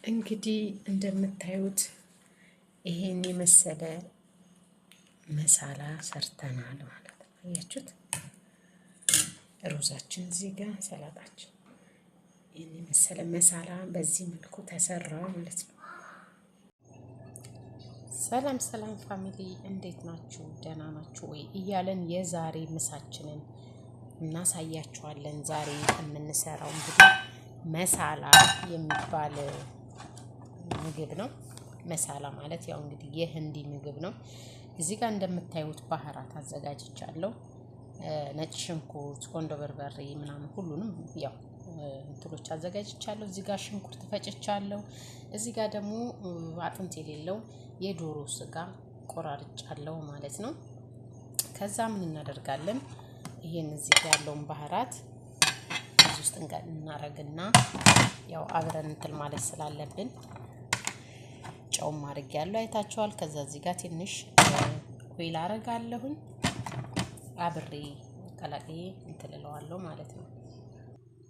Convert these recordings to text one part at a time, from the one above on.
እንግዲህ እንደምታዩት ይሄን የመሰለ መሳላ ሰርተናል ማለት ነው። አያችሁት? ሩዛችን እዚህ ጋር ሰላጣችን ይሄን የመሰለ መሳላ በዚህ መልኩ ተሰራ ማለት ነው። ሰላም ሰላም ፋሚሊ እንዴት ናችሁ? ደህና ናችሁ ወይ? እያለን የዛሬ ምሳችንን እናሳያችኋለን። ዛሬ የምንሰራው እንግዲህ መሳላ የሚባል ምግብ ነው። መሳላ ማለት ያው እንግዲህ የህንዲ ምግብ ነው። እዚህ ጋር እንደምታዩት ባህራት አዘጋጅቻለሁ። ነጭ ሽንኩርት፣ ቆንዶ በርበሬ ምናምን ሁሉንም ያው እንትሎች አዘጋጅቻለሁ። እዚህ ጋር ሽንኩርት ፈጭቻለሁ። እዚህ ጋር ደግሞ አጥንት የሌለው የዶሮ ስጋ ቆራርጫለሁ ማለት ነው። ከዛ ምን እናደርጋለን? ይሄን እዚህ ጋር ያለውን ባህራት እዚህ ውስጥ እናረግና ያው አብረን እንትን ማለት ስላለብን ጨው ማድረግ ያለው አይታችኋል። ከዛ እዚህ ጋር ትንሽ ኦይል አረጋለሁኝ አብሬ ቀላቅዬ እንትልለዋለሁ ማለት ነው።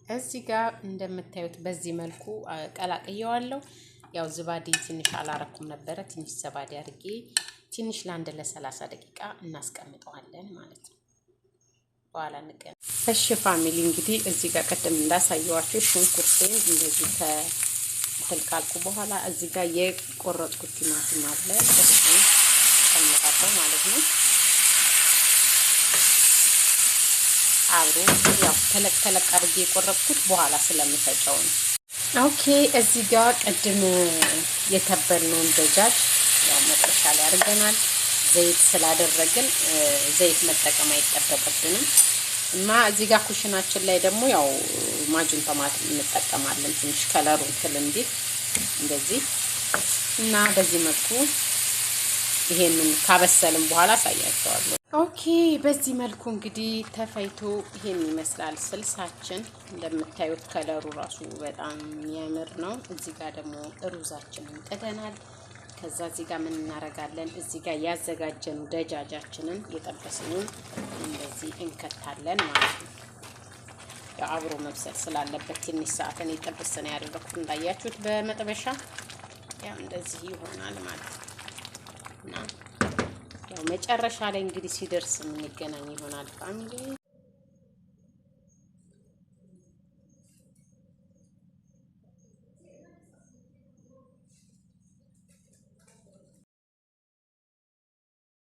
እዚህ ጋር እንደምታዩት በዚህ መልኩ ቀላቅየዋለሁ። ያው ዝባዴ ትንሽ አላረኩም ነበረ። ትንሽ ዘባዴ አድርጌ ትንሽ ለአንድ ለ30 ደቂቃ እናስቀምጠዋለን ማለት ነው። በኋላ እንገናኝ። እሺ ፋሚሊ እንግዲህ እዚህ ጋር ቀደም እንዳሳየዋችሁ ሽንኩርቴን እንደዚህ ካልኩ በኋላ እዚህ ጋር የቆረጥኩት ቲማቲም አለ እሱን ጨምራለሁ ማለት ነው። አብሮ ያው ተለቅ አድርጌ የቆረጥኩት በኋላ ስለምፈጨው ነው። ኦኬ እዚህ ጋር ቀድም የተበልነውን ደጃጅ ያው መጥበሻ ላይ አድርገናል። ዘይት ስላደረግን ዘይት መጠቀም አይጠበቅብንም እና እዚህ ጋር ኩሽናችን ላይ ደግሞ ያው ማጁን ቶማቲም እንጠቀማለን ትንሽ ከለሩ እንትን እንዲል እንደዚህ እና በዚህ መልኩ ይሄንን ካበሰልን በኋላ አሳያችኋለሁ። ኦኬ በዚህ መልኩ እንግዲህ ተፈይቶ ይሄን ይመስላል ስልሳችን። እንደምታዩት ከለሩ ራሱ በጣም የሚያምር ነው። እዚህ ጋር ደግሞ ሩዛችንን ጥደናል። ከዛ እዚህ ጋር ምን እናረጋለን? እዚህ ጋር ያዘጋጀነው ደጃጃችንን የጠበስነውን እንደዚህ እንከታለን ማለት ነው። ያው አብሮ መብሰል ስላለበት ትንሽ ሰዓትን የጠበስነ ያደረኩት እንዳያችሁት በመጥበሻ ያው እንደዚህ ይሆናል ማለት ነው። እና ያው መጨረሻ ላይ እንግዲህ ሲደርስ የምንገናኝ ይሆናል ፋሚሊ።